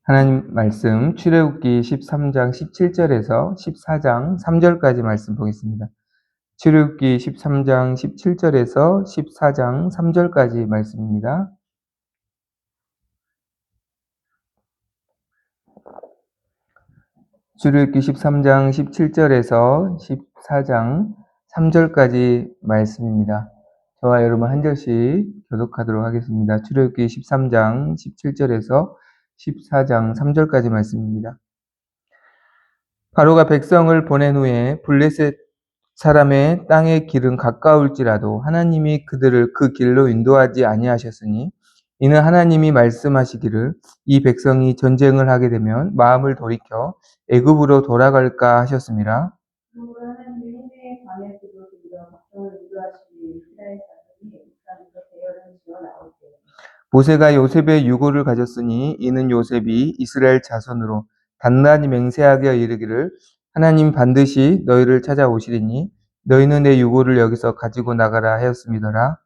하나님 말씀 출애굽기 13장 17절에서 14장 3절까지 말씀 보겠습니다. 출애굽기 13장 17절에서 14장 3절까지 말씀입니다. 출애굽기 13장 17절에서 14장 3절까지 말씀입니다. 저와 여러분 한 절씩 교독하도록 하겠습니다. 출애굽기 13장 17절에서 14장 3절까지 말씀입니다. 바로가 백성을 보낸 후에 블레셋 사람의 땅의 길은 가까울지라도 하나님이 그들을 그 길로 인도하지 아니하셨으니 이는 하나님이 말씀하시기를 이 백성이 전쟁을 하게 되면 마음을 돌이켜 애굽으로 돌아갈까 하셨습니다. 모세가 요셉의 유고를 가졌으니 이는 요셉이 이스라엘 자손으로 단단히 맹세하게 이르기를 하나님 반드시 너희를 찾아오시리니 너희는 내 유고를 여기서 가지고 나가라 하였음이더라.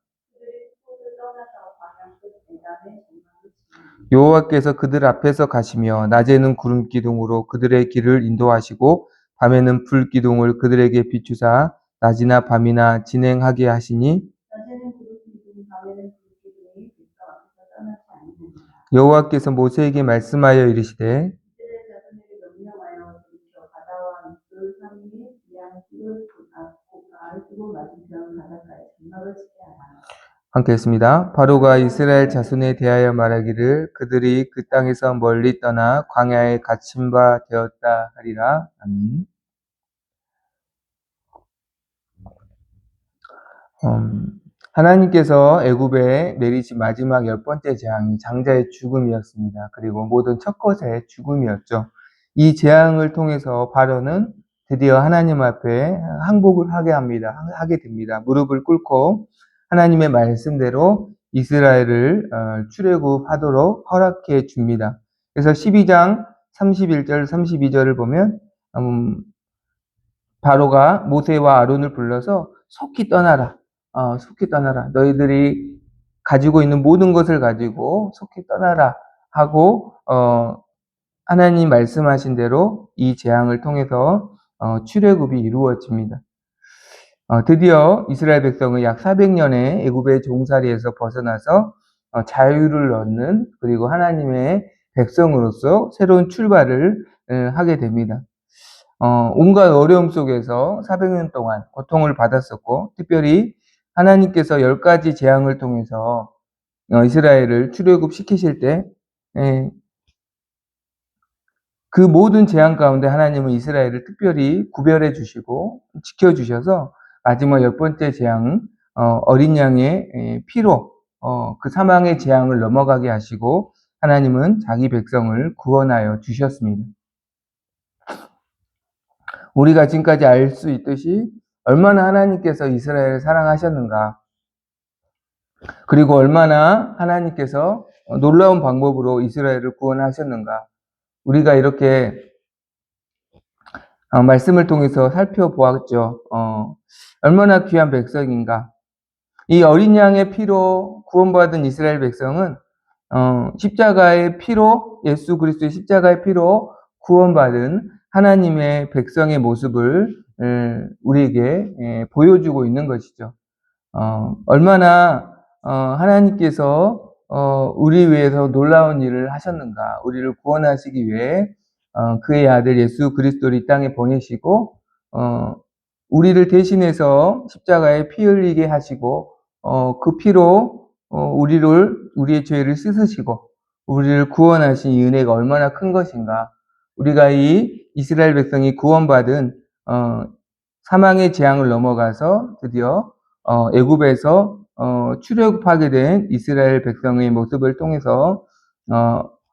여호와께서 그들 앞에서 가시며 낮에는 구름 기둥으로 그들의 길을 인도하시고 밤에는 불 기둥을 그들에게 비추사 낮이나 밤이나 진행하게 하시니 여호와께서 모세에게 말씀하여 이르시되 함께 했습니다. 바로가 이스라엘 자손에 대하여 말하기를 그들이 그 땅에서 멀리 떠나 광야에 갇힌 바 되었다 하리라. 아멘. 하나님께서 애굽에 내리신 마지막 10번째 재앙이 장자의 죽음이었습니다. 그리고 모든 첫 것의 죽음이었죠. 이 재앙을 통해서 바로는 드디어 하나님 앞에 항복을 하게 됩니다. 무릎을 꿇고 하나님의 말씀대로 이스라엘을 출애굽하도록 허락해 줍니다. 그래서 12장 31절 32절을 보면 바로가 모세와 아론을 불러서 속히 떠나라. 속히 떠나라. 너희들이 가지고 있는 모든 것을 가지고 속히 떠나라 하고 하나님 말씀하신 대로 이 재앙을 통해서 출애굽이 이루어집니다. 드디어 이스라엘 백성은 약 400년의 애굽의 종살이에서 벗어나서 자유를 얻는 그리고 하나님의 백성으로서 새로운 출발을 하게 됩니다. 온갖 어려움 속에서 400년 동안 고통을 받았었고 특별히 하나님께서 10가지 재앙을 통해서 이스라엘을 출애굽시키실 때 그 모든 재앙 가운데 하나님은 이스라엘을 특별히 구별해 주시고 지켜주셔서 마지막 10번째 재앙 어린 양의 피로 그 사망의 재앙을 넘어가게 하시고 하나님은 자기 백성을 구원하여 주셨습니다. 우리가 지금까지 알 수 있듯이 얼마나 하나님께서 이스라엘을 사랑하셨는가, 그리고 얼마나 하나님께서 놀라운 방법으로 이스라엘을 구원하셨는가, 우리가 이렇게 말씀을 통해서 살펴보았죠. 얼마나 귀한 백성인가. 이 어린 양의 피로 구원받은 이스라엘 백성은 십자가의 피로, 예수 그리스도의 십자가의 피로 구원받은 하나님의 백성의 모습을 우리에게 보여주고 있는 것이죠. 얼마나 하나님께서 우리 위해서 놀라운 일을 하셨는가. 우리를 구원하시기 위해 그의 아들 예수 그리스도를 이 땅에 보내시고 우리를 대신해서 십자가에 피 흘리게 하시고 그 피로 우리의 죄를 씻으시고 우리를 구원하신 이 은혜가 얼마나 큰 것인가. 우리가 이 이스라엘 백성이 구원받은 사망의 재앙을 넘어가서 드디어 애굽에서 출애굽하게 된 이스라엘 백성의 모습을 통해서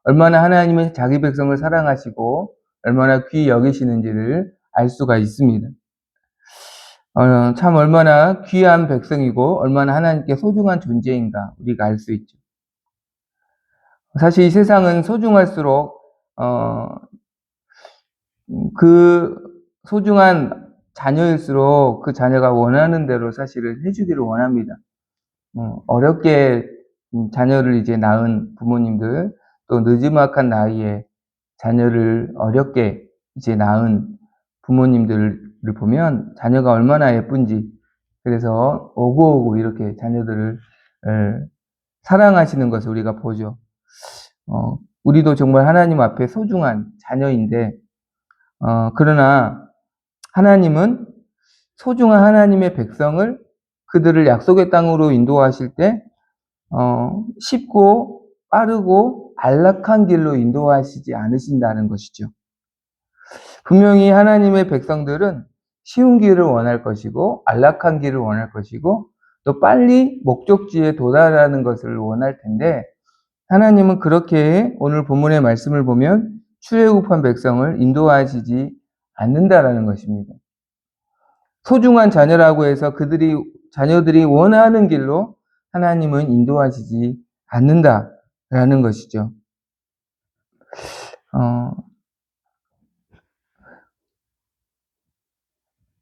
얼마나 하나님은 자기 백성을 사랑하시고 얼마나 귀히 여기시는지를 알 수가 있습니다. 참 얼마나 귀한 백성이고 얼마나 하나님께 소중한 존재인가 우리가 알 수 있죠. 사실 이 세상은 소중할수록 그 소중한 자녀일수록 그 자녀가 원하는 대로 사실은 해주기를 원합니다. 어렵게 자녀를 이제 낳은 부모님들, 또 늦지막한 나이에 자녀를 어렵게 이제 낳은 부모님들을 보면 자녀가 얼마나 예쁜지, 그래서 오고오고 이렇게 자녀들을 사랑하시는 것을 우리가 보죠. 우리도 정말 하나님 앞에 소중한 자녀인데, 그러나 하나님은 소중한 하나님의 백성을 그들을 약속의 땅으로 인도하실 때 쉽고 빠르고 안락한 길로 인도하시지 않으신다는 것이죠. 분명히 하나님의 백성들은 쉬운 길을 원할 것이고 안락한 길을 원할 것이고 또 빨리 목적지에 도달하는 것을 원할 텐데, 하나님은 그렇게 오늘 본문의 말씀을 보면 출애굽한 백성을 인도하시지 않는다라는 것입니다. 소중한 자녀라고 해서 자녀들이 원하는 길로 하나님은 인도하시지 않는다라는 것이죠.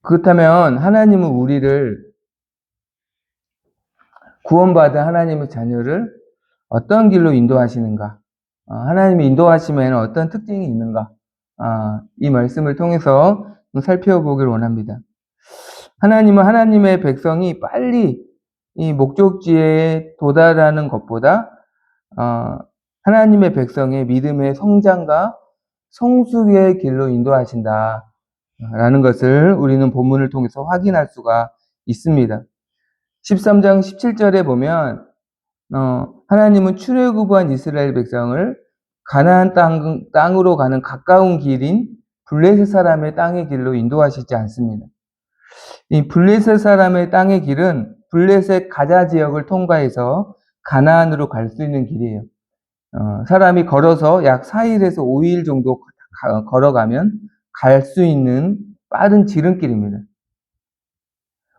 그렇다면 하나님은 우리를, 구원받은 하나님의 자녀를 어떤 길로 인도하시는가? 하나님이 인도하시면 어떤 특징이 있는가? 이 말씀을 통해서 살펴보기를 원합니다. 하나님은 하나님의 백성이 빨리 이 목적지에 도달하는 것보다 하나님의 백성의 믿음의 성장과 성숙의 길로 인도하신다라는 것을 우리는 본문을 통해서 확인할 수가 있습니다. 13장 17절에 보면 하나님은 출애굽한 이스라엘 백성을 가나안 땅으로 가는 가까운 길인 블레셋 사람의 땅의 길로 인도하시지 않습니다. 이 블레셋 사람의 땅의 길은 블레셋 가자 지역을 통과해서 가나안으로 갈 수 있는 길이에요. 사람이 걸어서 약 4일에서 5일 정도 걸어가면 갈 수 있는 빠른 지름길입니다.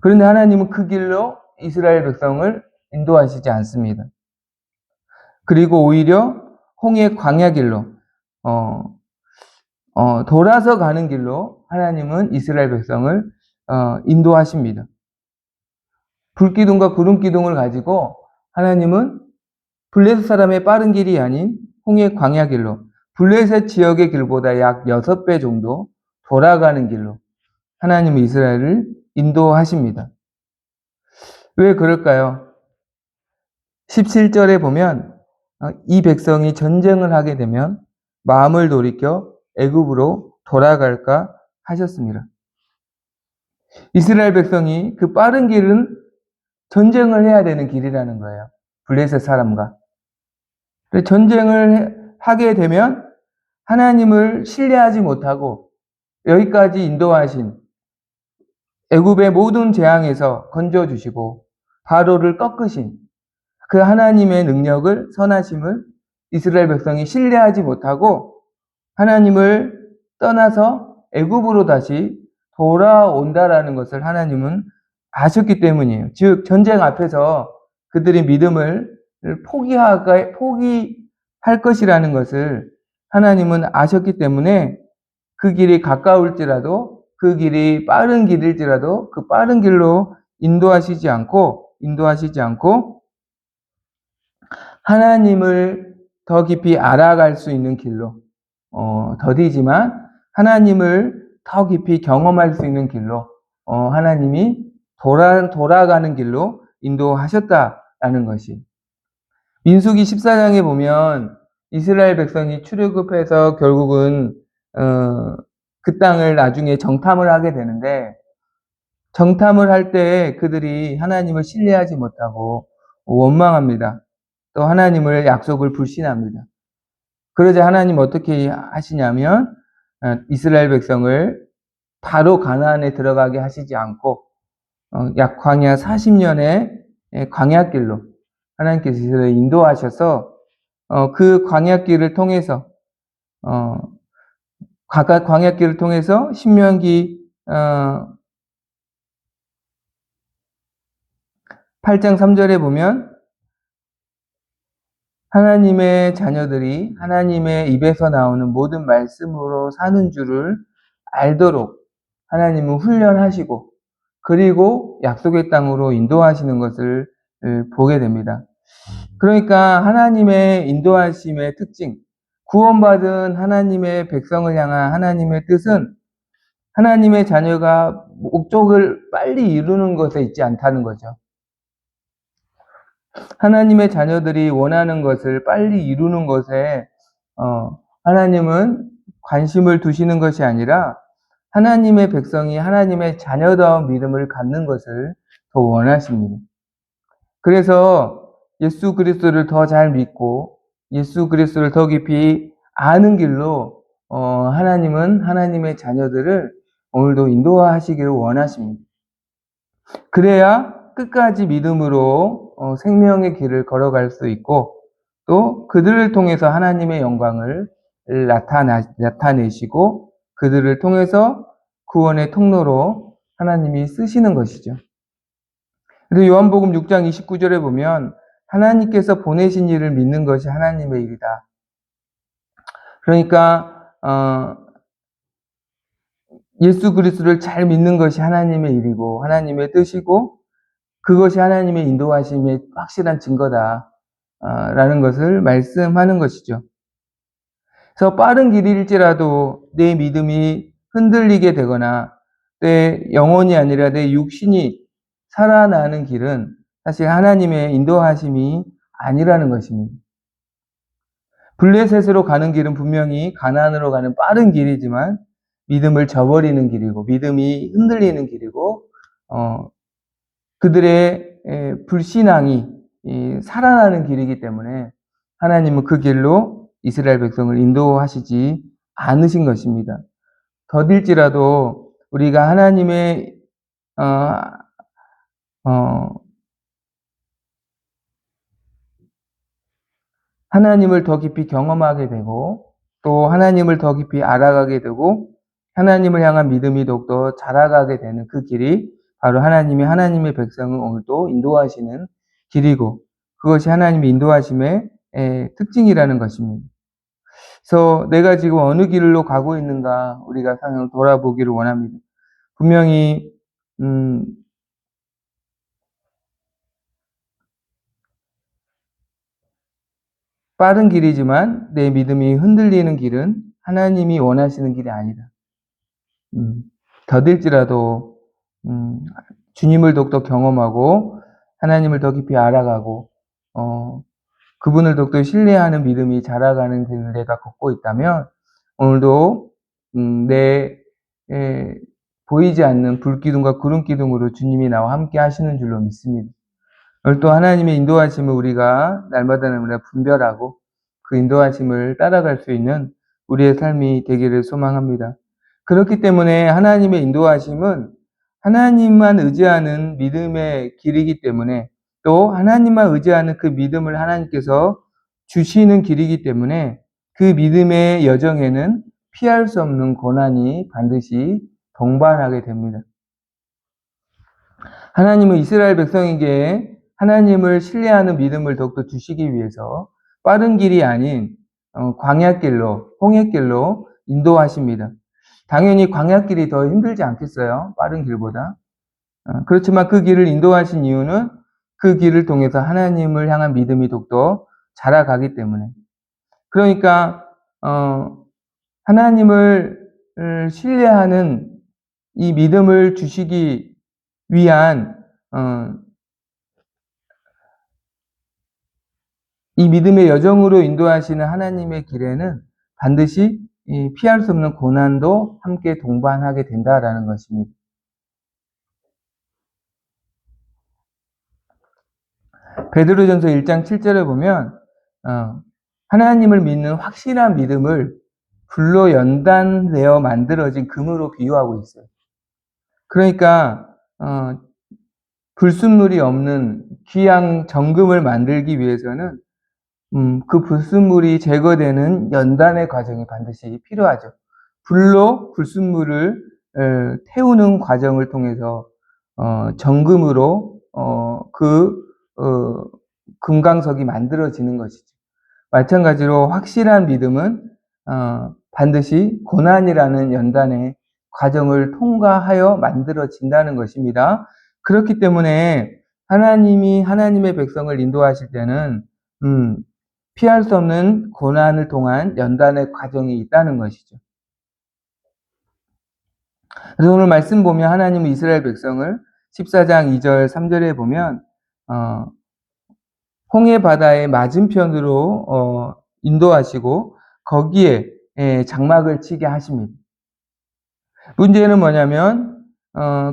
그런데 하나님은 그 길로 이스라엘 백성을 인도하시지 않습니다. 그리고 오히려 홍해 광야 길로 돌아서 가는 길로 하나님은 이스라엘 백성을 인도하십니다. 불기둥과 구름기둥을 가지고 하나님은 블레셋 사람의 빠른 길이 아닌 홍해 광야 길로, 블레셋 지역의 길보다 약 6배 정도 돌아가는 길로 하나님은 이스라엘을 인도하십니다. 왜 그럴까요? 17절에 보면 이 백성이 전쟁을 하게 되면 마음을 돌이켜 애굽으로 돌아갈까 하셨습니다. 이스라엘 백성이 그 빠른 길은 전쟁을 해야 되는 길이라는 거예요. 블레셋 사람과. 전쟁을 하게 되면 하나님을 신뢰하지 못하고 여기까지 인도하신 애굽의 모든 재앙에서 건져주시고 바로를 꺾으신 그 하나님의 능력을, 선하심을 이스라엘 백성이 신뢰하지 못하고 하나님을 떠나서 애굽으로 다시 돌아온다라는 것을 하나님은 아셨기 때문이에요. 즉 전쟁 앞에서 그들이 믿음을 포기할 것이라는 것을 하나님은 아셨기 때문에 그 길이 가까울지라도, 그 길이 빠른 길일지라도 그 빠른 길로 인도하시지 않고 하나님을 더 깊이 알아갈 수 있는 길로, 더디지만 하나님을 더 깊이 경험할 수 있는 길로 하나님이 돌아가는 길로 인도하셨다라는 것이. 민수기 14장에 보면 이스라엘 백성이 출애굽해서 결국은 그 땅을 나중에 정탐을 하게 되는데, 정탐을 할 때 그들이 하나님을 신뢰하지 못하고 원망합니다. 또 하나님을 약속을 불신합니다. 그러자 하나님 어떻게 하시냐면 이스라엘 백성을 바로 가나안에 들어가게 하시지 않고 약 광야 40년의 광야길로 하나님께서 이스라엘을 인도하셔서 그 광야길을 통해서 광야길을 통해서 신명기 8장 3절에 보면 하나님의 자녀들이 하나님의 입에서 나오는 모든 말씀으로 사는 줄을 알도록 하나님은 훈련하시고 그리고 약속의 땅으로 인도하시는 것을 보게 됩니다. 그러니까 하나님의 인도하심의 특징, 구원받은 하나님의 백성을 향한 하나님의 뜻은 하나님의 자녀가 목적을 빨리 이루는 것에 있지 않다는 거죠. 하나님의 자녀들이 원하는 것을 빨리 이루는 것에 하나님은 관심을 두시는 것이 아니라 하나님의 백성이 하나님의 자녀다운 믿음을 갖는 것을 더 원하십니다. 그래서 예수 그리스도를 더 잘 믿고 예수 그리스도를 더 깊이 아는 길로 하나님은 하나님의 자녀들을 오늘도 인도하시기를 원하십니다. 그래야 끝까지 믿음으로 생명의 길을 걸어갈 수 있고 또 그들을 통해서 하나님의 영광을 나타내시고 그들을 통해서 구원의 통로로 하나님이 쓰시는 것이죠. 그래서 요한복음 6장 29절에 보면 하나님께서 보내신 일을 믿는 것이 하나님의 일이다. 그러니까 예수 그리스도를 잘 믿는 것이 하나님의 일이고 하나님의 뜻이고 그것이 하나님의 인도하심의 확실한 증거다 라는 것을 말씀하는 것이죠. 그래서 빠른 길일지라도 내 믿음이 흔들리게 되거나 내 영혼이 아니라 내 육신이 살아나는 길은 사실 하나님의 인도하심이 아니라는 것입니다. 블레셋으로 가는 길은 분명히 가나안으로 가는 빠른 길이지만 믿음을 저버리는 길이고 믿음이 흔들리는 길이고 그들의 불신앙이 살아나는 길이기 때문에 하나님은 그 길로 이스라엘 백성을 인도하시지 않으신 것입니다. 더딜지라도 우리가 하나님의 하나님을 더 깊이 경험하게 되고 또 하나님을 더 깊이 알아가게 되고 하나님을 향한 믿음이 더욱더 자라가게 되는 그 길이 바로 하나님의 백성을 오늘도 인도하시는 길이고 그것이 하나님의 인도하심의 특징이라는 것입니다. 그래서 내가 지금 어느 길로 가고 있는가 우리가 상을 돌아보기를 원합니다. 분명히 빠른 길이지만 내 믿음이 흔들리는 길은 하나님이 원하시는 길이 아니다. 더딜지라도 주님을 더욱더 경험하고 하나님을 더 깊이 알아가고 그분을 더욱더 신뢰하는 믿음이 자라가는 길을 내가 걷고 있다면 오늘도 보이지 않는 불기둥과 구름기둥으로 주님이 나와 함께 하시는 줄로 믿습니다. 오늘 또 하나님의 인도하심을 우리가 날마다 분별하고 그 인도하심을 따라갈 수 있는 우리의 삶이 되기를 소망합니다. 그렇기 때문에 하나님의 인도하심은 하나님만 의지하는 믿음의 길이기 때문에 또 하나님만 의지하는 그 믿음을 하나님께서 주시는 길이기 때문에 그 믿음의 여정에는 피할 수 없는 고난이 반드시 동반하게 됩니다. 하나님은 이스라엘 백성에게 하나님을 신뢰하는 믿음을 더욱더 주시기 위해서 빠른 길이 아닌 광야길로, 홍해길로 인도하십니다. 당연히 광야길이 더 힘들지 않겠어요? 빠른 길보다. 그렇지만 그 길을 인도하신 이유는 그 길을 통해서 하나님을 향한 믿음이 더욱더 자라가기 때문에. 그러니까 하나님을 신뢰하는 이 믿음을 주시기 위한 이 믿음의 여정으로 인도하시는 하나님의 길에는 반드시 피할 수 없는 고난도 함께 동반하게 된다라는 것입니다. 베드로전서 1장 7절에 보면 하나님을 믿는 확실한 믿음을 불로 연단되어 만들어진 금으로 비유하고 있어요. 그러니까 불순물이 없는 귀한 정금을 만들기 위해서는 그 불순물이 제거되는 연단의 과정이 반드시 필요하죠. 불로 불순물을 태우는 과정을 통해서 정금으로 금강석이 만들어지는 것이죠. 마찬가지로 확실한 믿음은 반드시 고난이라는 연단의 과정을 통과하여 만들어진다는 것입니다. 그렇기 때문에 하나님이 하나님의 백성을 인도하실 때는 피할 수 없는 고난을 통한 연단의 과정이 있다는 것이죠. 그래서 오늘 말씀 보면 하나님은 이스라엘 백성을 14장 2절 3절에 보면 홍해 바다의 맞은편으로 인도하시고 거기에 장막을 치게 하십니다. 문제는 뭐냐면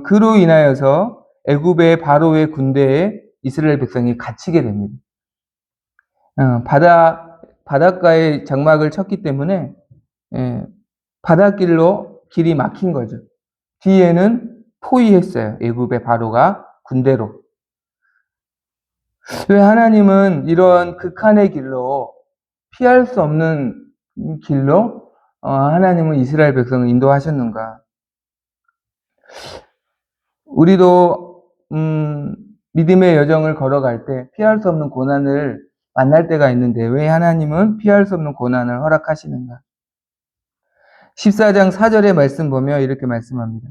그로 인하여서 애굽의 바로의 군대에 이스라엘 백성이 갇히게 됩니다. 바닷가에 장막을 쳤기 때문에 바닷길로 길이 막힌 거죠. 뒤에는 포위했어요. 애굽의 바로가 군대로. 왜 하나님은 이런 극한의 길로 피할 수 없는 길로 하나님은 이스라엘 백성을 인도하셨는가? 우리도 믿음의 여정을 걸어갈 때 피할 수 없는 고난을 만날 때가 있는데 왜 하나님은 피할 수 없는 고난을 허락하시는가? 14장 4절의 말씀 보면 이렇게 말씀합니다.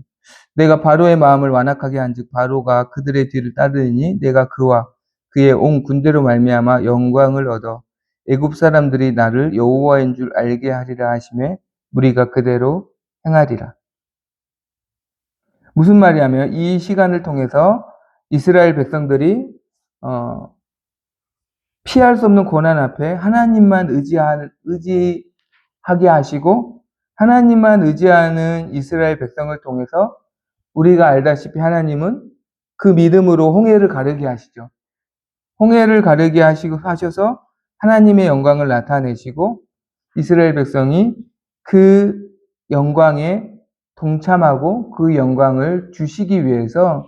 내가 바로의 마음을 완악하게 한즉 바로가 그들의 뒤를 따르니 내가 그와 그의 온 군대로 말미암아 영광을 얻어 애굽 사람들이 나를 여호와인 줄 알게 하리라 하시매 우리가 그대로 행하리라. 무슨 말이냐면 이 시간을 통해서 이스라엘 백성들이 피할 수 없는 고난 앞에 하나님만 의지하게 하시고 하나님만 의지하는 이스라엘 백성을 통해서 우리가 알다시피 하나님은 그 믿음으로 홍해를 가르게 하시죠. 홍해를 가르게 하셔서 하나님의 영광을 나타내시고 이스라엘 백성이 그 영광에 동참하고 그 영광을 주시기 위해서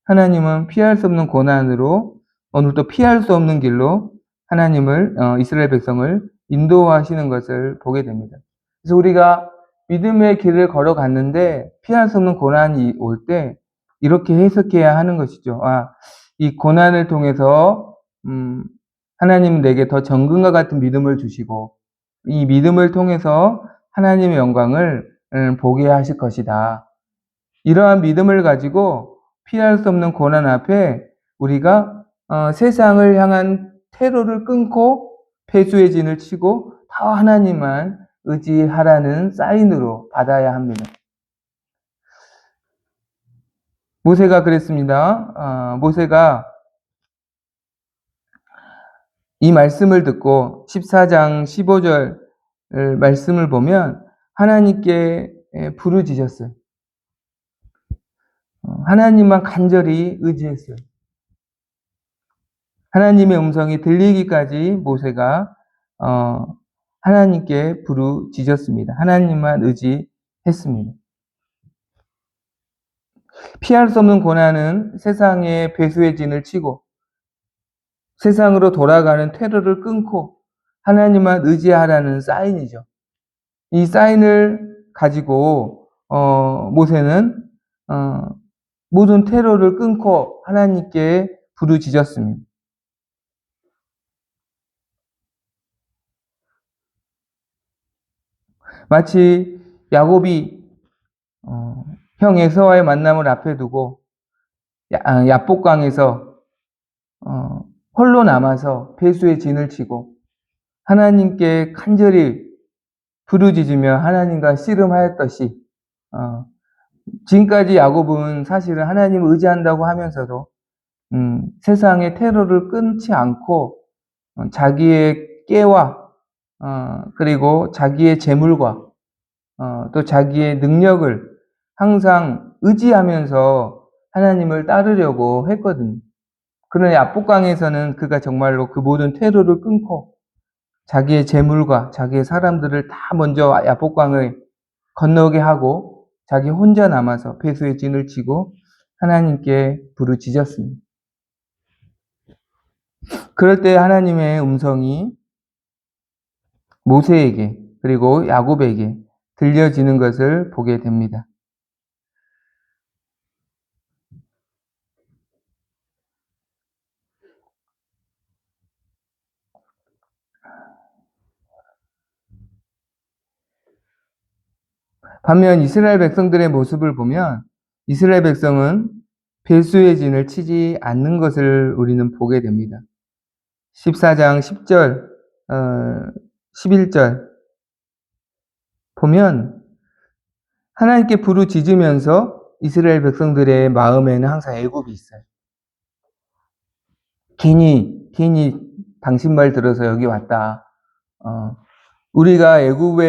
하나님은 피할 수 없는 고난으로 오늘도 피할 수 없는 길로 하나님을 이스라엘 백성을 인도하시는 것을 보게 됩니다. 그래서 우리가 믿음의 길을 걸어갔는데 피할 수 없는 고난이 올 때 이렇게 해석해야 하는 것이죠. 이 고난을 통해서 하나님은 내게 더 정금과 같은 믿음을 주시고 이 믿음을 통해서 하나님의 영광을 보게 하실 것이다. 이러한 믿음을 가지고 피할 수 없는 고난 앞에 우리가 세상을 향한 테러를 끊고 배수의 진을 치고 더 하나님만 의지하라는 사인으로 받아야 합니다. 모세가 그랬습니다. 모세가 이 말씀을 듣고 14장 15절 말씀을 보면 하나님께 부르짖었어요. 하나님만 간절히 의지했어요. 하나님의 음성이 들리기까지 모세가 하나님께 부르짖었습니다. 하나님만 의지했습니다. 피할 수 없는 고난은 세상의 배수의 진을 치고 세상으로 돌아가는 테러를 끊고 하나님만 의지하라는 사인이죠. 이 사인을 가지고 모세는 모든 테러를 끊고 하나님께 부르짖었습니다. 마치 야곱이 형 에서와의 만남을 앞에 두고 야복강에서 홀로 남아서 배수의 진을 치고 하나님께 간절히 부르짖으며 하나님과 씨름하였듯이 지금까지 야곱은 사실은 하나님을 의지한다고 하면서도 세상의 테러를 끊지 않고 자기의 깨와 그리고 자기의 재물과 또 자기의 능력을 항상 의지하면서 하나님을 따르려고 했거든요. 그러나 야복강에서는 그가 정말로 그 모든 테러를 끊고 자기의 재물과 자기의 사람들을 다 먼저 야복강을 건너게 하고 자기 혼자 남아서 배수의 진을 치고 하나님께 부르짖었습니다. 그럴 때 하나님의 음성이 모세에게 그리고 야곱에게 들려지는 것을 보게 됩니다. 반면 이스라엘 백성들의 모습을 보면 이스라엘 백성은 배수의 진을 치지 않는 것을 우리는 보게 됩니다. 14장 10절 11절 보면 하나님께 부르짖으면서 이스라엘 백성들의 마음에는 항상 애굽이 있어요. 괜히 당신 말 들어서 여기 왔다. 우리가 애굽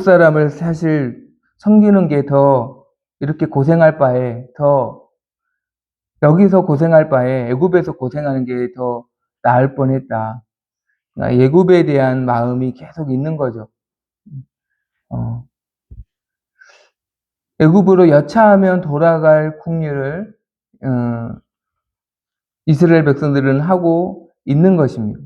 사람을 사실 섬기는 게 더 이렇게 고생할 바에 더 여기서 고생할 바에 애굽에서 고생하는 게 더 나을 뻔했다. 그러니까 애굽에 대한 마음이 계속 있는 거죠. 애굽으로 여차하면 돌아갈 궁리를 이스라엘 백성들은 하고 있는 것입니다.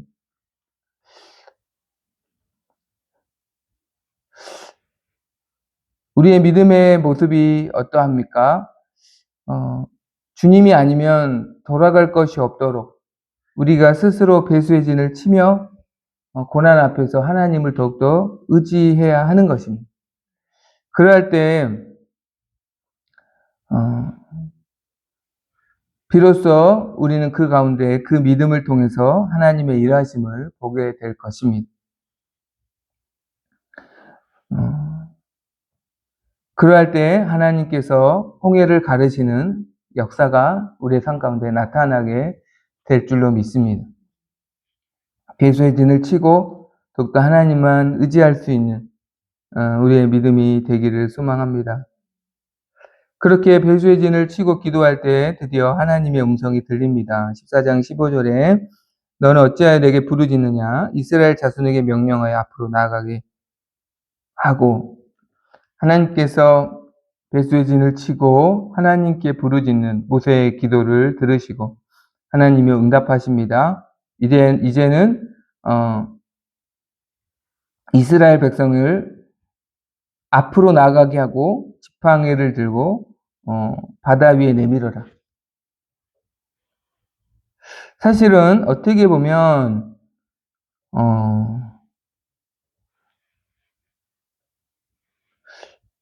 우리의 믿음의 모습이 어떠합니까? 주님이 아니면 돌아갈 것이 없도록 우리가 스스로 배수의 진을 치며 고난 앞에서 하나님을 더욱더 의지해야 하는 것입니다. 그럴 때 비로소 우리는 그 가운데 그 믿음을 통해서 하나님의 일하심을 보게 될 것입니다. 그러할 때 하나님께서 홍해를 가르시는 역사가 우리의 삶 가운데 나타나게 될 줄로 믿습니다. 배수의 진을 치고 더욱더 하나님만 의지할 수 있는 우리의 믿음이 되기를 소망합니다. 그렇게 배수의 진을 치고 기도할 때 드디어 하나님의 음성이 들립니다. 14장 15절에 너는 어찌하여 내게 부르짖느냐 이스라엘 자손에게 명령하여 앞으로 나아가게 하고 하나님께서 배수의 진을 치고 하나님께 부르짖는 모세의 기도를 들으시고 하나님이 응답하십니다. 이제는 이스라엘 백성을 앞으로 나가게 하고 지팡이를 들고 바다 위에 내밀어라. 사실은 어떻게 보면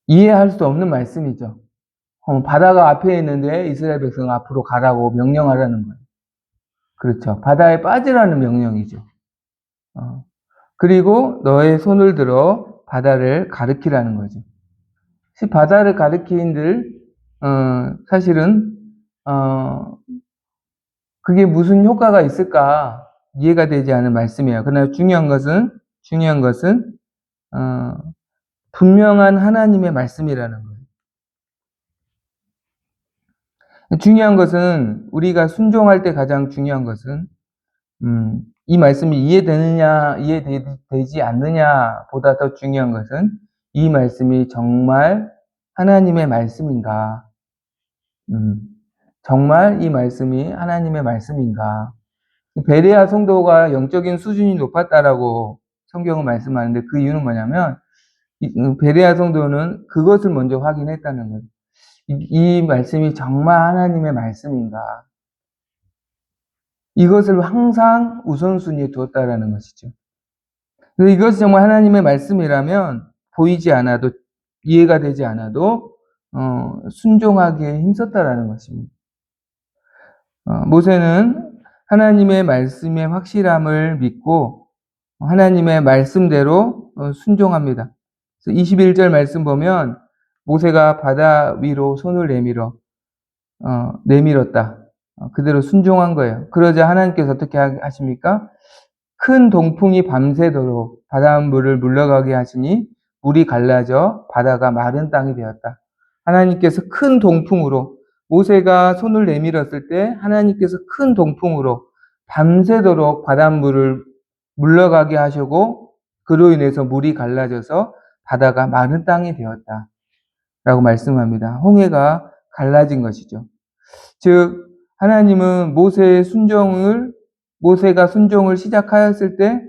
이해할 수 없는 말씀이죠. 바다가 앞에 있는데 이스라엘 백성 앞으로 가라고 명령하라는 거예요. 그렇죠. 바다에 빠지라는 명령이죠. 그리고 너의 손을 들어 바다를 가리키라는 거죠. 바다를 가리키는들 사실은 그게 무슨 효과가 있을까 이해가 되지 않은 말씀이에요. 그러나 중요한 것은 분명한 하나님의 말씀이라는 거예요. 중요한 것은 우리가 순종할 때 가장 중요한 것은 이 말씀이 이해되느냐 이해되지 않느냐 보다 더 중요한 것은 이 말씀이 정말 하나님의 말씀인가? 정말 이 말씀이 하나님의 말씀인가? 베레아 성도가 영적인 수준이 높았다라고 성경은 말씀하는데 그 이유는 뭐냐면 베레아 성도는 그것을 먼저 확인했다는 거예요. 이 말씀이 정말 하나님의 말씀인가? 이것을 항상 우선순위에 두었다라는 것이죠. 그래서 이것이 정말 하나님의 말씀이라면 보이지 않아도 이해가 되지 않아도 순종하기에 힘썼다라는 것입니다. 모세는 하나님의 말씀의 확실함을 믿고 하나님의 말씀대로 순종합니다. 21절 말씀 보면 모세가 바다 위로 손을 내밀었다. 그대로 순종한 거예요. 그러자 하나님께서 어떻게 하십니까? 큰 동풍이 밤새도록 바닷물을 물러가게 하시니 물이 갈라져 바다가 마른 땅이 되었다. 하나님께서 큰 동풍으로 모세가 손을 내밀었을 때 하나님께서 큰 동풍으로 밤새도록 바닷물을 물러가게 하시고 그로 인해서 물이 갈라져서 바다가 마른 땅이 되었다. 라고 말씀합니다. 홍해가 갈라진 것이죠. 즉 하나님은 모세가 순종을 시작하였을 때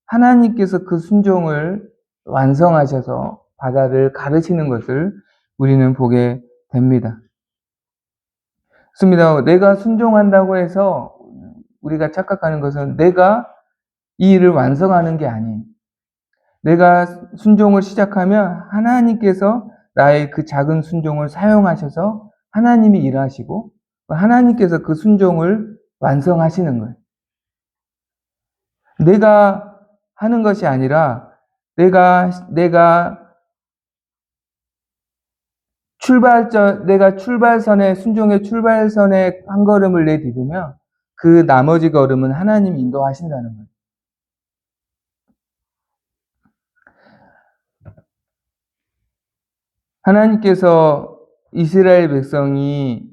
하나님께서 그 순종을 완성하셔서 바다를 가르치는 것을 우리는 보게 됩니다. 그렇습니다. 내가 순종한다고 해서 우리가 착각하는 것은 내가 이 일을 완성하는 게 아니에요. 내가 순종을 시작하면 하나님께서 나의 그 작은 순종을 사용하셔서 하나님이 일하시고 하나님께서 그 순종을 완성하시는 거예요. 내가 하는 것이 아니라 내가 출발선에 순종의 출발선에 한 걸음을 내디디면 그 나머지 걸음은 하나님이 인도하신다는 거예요. 하나님께서 이스라엘 백성이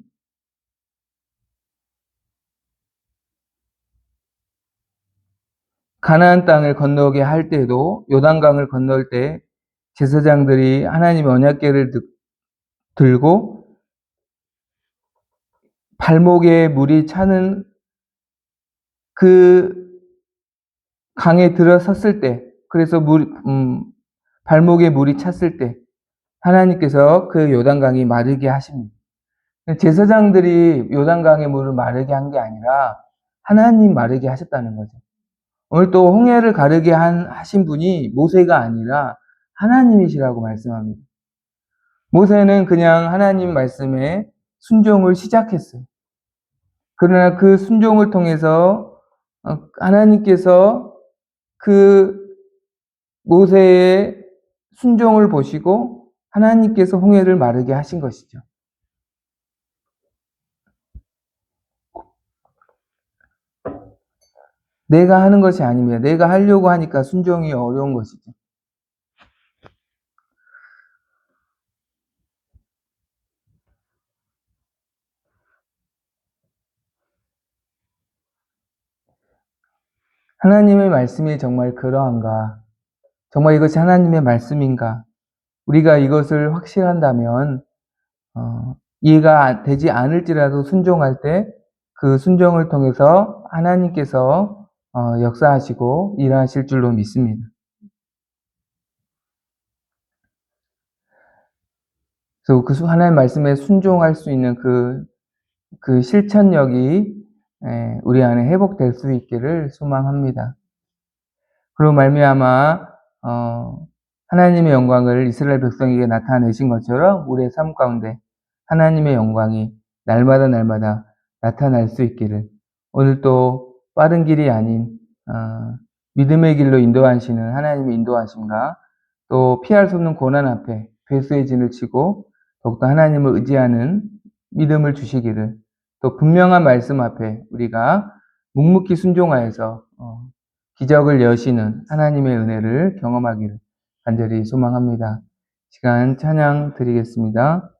가나안 땅을 건너게 할 때도 요단강을 건널 때 제사장들이 하나님의 언약궤를 들고 발목에 물이 차는 그 강에 들어섰을 때, 그래서 발목에 물이 찼을 때 하나님께서 그 요단강이 마르게 하십니다. 제사장들이 요단강의 물을 마르게 한 게 아니라 하나님 마르게 하셨다는 거죠. 오늘 또 홍해를 가르게 하신 분이 모세가 아니라 하나님이시라고 말씀합니다. 모세는 그냥 하나님 말씀에 순종을 시작했어요. 그러나 그 순종을 통해서 하나님께서 그 모세의 순종을 보시고 하나님께서 홍해를 마르게 하신 것이죠. 내가 하는 것이 아닙니다. 내가 하려고 하니까 순종이 어려운 것이죠. 하나님의 말씀이 정말 그러한가? 정말 이것이 하나님의 말씀인가? 우리가 이것을 확신한다면 이해가 되지 않을지라도 순종할 때 그 순종을 통해서 하나님께서 역사하시고 일하실 줄로 믿습니다. 그래서 그 하나님 말씀에 순종할 수 있는 그 실천력이 우리 안에 회복될 수 있기를 소망합니다. 그로 말미암아 하나님의 영광을 이스라엘 백성에게 나타내신 것처럼 우리의 삶 가운데 하나님의 영광이 날마다 나타날 수 있기를, 오늘 또 빠른 길이 아닌 믿음의 길로 인도하시는 하나님의 인도하심과 또 피할 수 없는 고난 앞에 배수의 진을 치고 더욱더 하나님을 의지하는 믿음을 주시기를, 또 분명한 말씀 앞에 우리가 묵묵히 순종하여서 기적을 여시는 하나님의 은혜를 경험하기를 간절히 소망합니다. 시간 찬양 드리겠습니다.